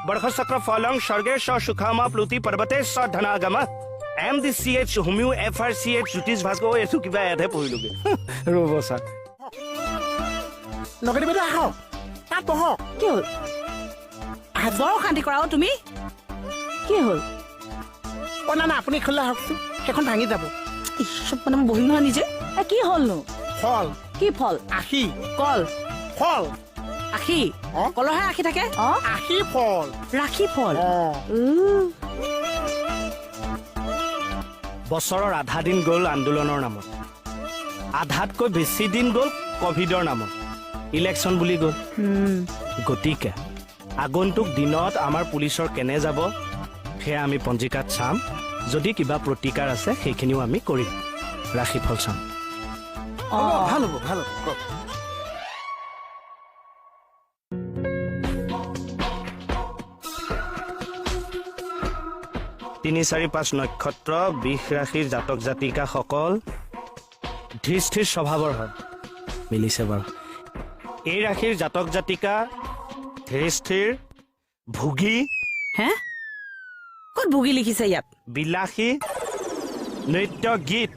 বৰ্ষচক্ৰ ফলং স্বৰ্গেশ সুখামা প্লুতি পৰ্বতেশ ধনাগম MDCH homeo FRCH জ্যোতিষ ভাস্কৰ এইটো কিবা এডহে পঢ়িলোগে ৰ'ব ছাৰ নগৰী বাইদেউ আহক তাত বহক কি হ'ল বৰ অশান্তি কৰাও তুমি কি হ'ল না আপুনি খোলা আহকচোন সেইখন ভাঙি যাব মানে মই বহিম নহয় নিজে কি হ'লনো ফল কি ফল আখি কল ফল আখি কলৰহে আখি থাকে আখি ফল ৰাখি ফল বছৰৰ আধা দিন গ'ল আন্দোলনৰ নামত আধাতকৈ বেছি দিন গ'ল কভিডৰ নামত ইলেকশ্যন বুলি গ'ল গতিকে আগন্তুক দিনত আমাৰ পুলিচৰ কেনে যাব সেয়া আমি পঞ্জিকাত চাম যদি কিবা প্ৰতিকাৰ আছে সেইখিনিও আমি কৰিম ৰাখি ফল চাম ভাল হ'ব ভাল হ'ব 3, 4, 5 নক্ষত্ৰ বিষ ৰাশিৰ জাতক জাতিকাসকল ধীৰ স্থিৰ স্বভাৱৰ হয় মিলিছে বাৰু এই ৰাশিৰ জাতক জাতিকা ধীৰ স্থিৰ ভোগী হে ক'ত ভোগী লিখিছে ইয়াত বিলাসী নৃত্য গীত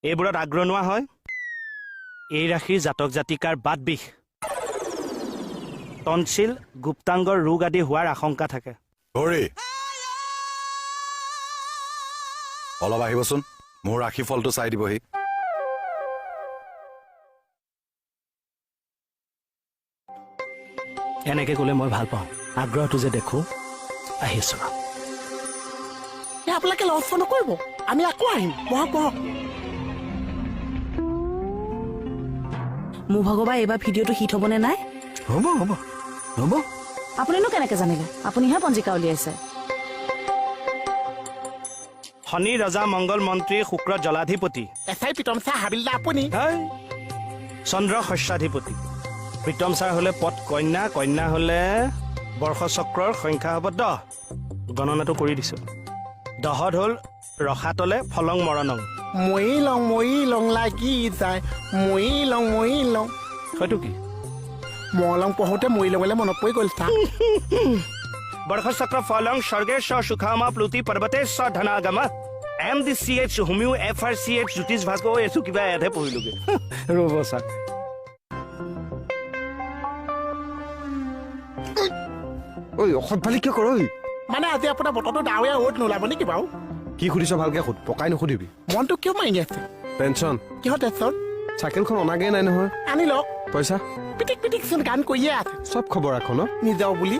এইবোৰত আগ্ৰহ হয় এই ৰাশিৰ জাতক জাতিকাৰ বাত বিষ টনচিল গুপ্তাংগৰ ৰোগ আদি হোৱাৰ আশংকা থাকে অলপ আহিবচোন মোৰ ৰাখি ফলটো চাই দিবহি এনেকে ক'লে মই ভাল পাওঁ আগ্ৰহটো যে দেখো আহিছো আপোনালোকে লছ নকৰিব আমি আকৌ আহিম বহক বহক মোৰ ভগৱান এইবাৰ ভিডিঅ'টো হিট হ'বনে নাই হ'ব হ'ব হ'ব আপুনিনো কেনেকে জানিলে আপুনিহে পঞ্জিকা উলিয়াইছে শনি ৰজা মংগল মন্ত্ৰী শুক্ৰ জলাধিপতি এছাই পিতম ছাৰ হাবিলদা আপুনি চন্দ্ৰ শস্যাধিপতি প্ৰীতম ছাৰ হলে পদ কন্যা কন্যা হলে বৰ্ষচক্ৰৰ সংখ্যা হ'ব 10 গণনাটো কৰি দিছো 10 হ'ল ৰসাতলে ফলং মৰণং মই লং লাগি যায় মই লং হয়তো কি মলং পঢ়োতে মই লঙলে মনত পৰি গ'ল ছাৰ বৰ্ষচক্ৰ ফলং স্বৰ্গেশ সুখামা প্লুতি পৰ্বতেশ ধনাগম MDCH হোমিও FRCH জ্যোতিষ ভাস্কৰ এইটো কিবা এডহে পঢ়িলোগে ৰ'ব ছাৰ ঐ অসৎভালি কিয় কৰ মানে আজি আপোনাৰ বতৰটো ডাৱৰীয়া ৰ'দ নোলাব নেকি বাৰু কি সুধিছ ভালকে সুধ পকাই নুসুধিবি মনটো কিয় মাৰি আছে পেঞ্চন কিহত টেনচন চাইকেলখন অনাগেই নাই নহয় আনি লওক পইচা পিটিক পিটিক চোন গান কৰিয়ে আছে চব খবৰ ৰাখ ন নিজৰ বুলি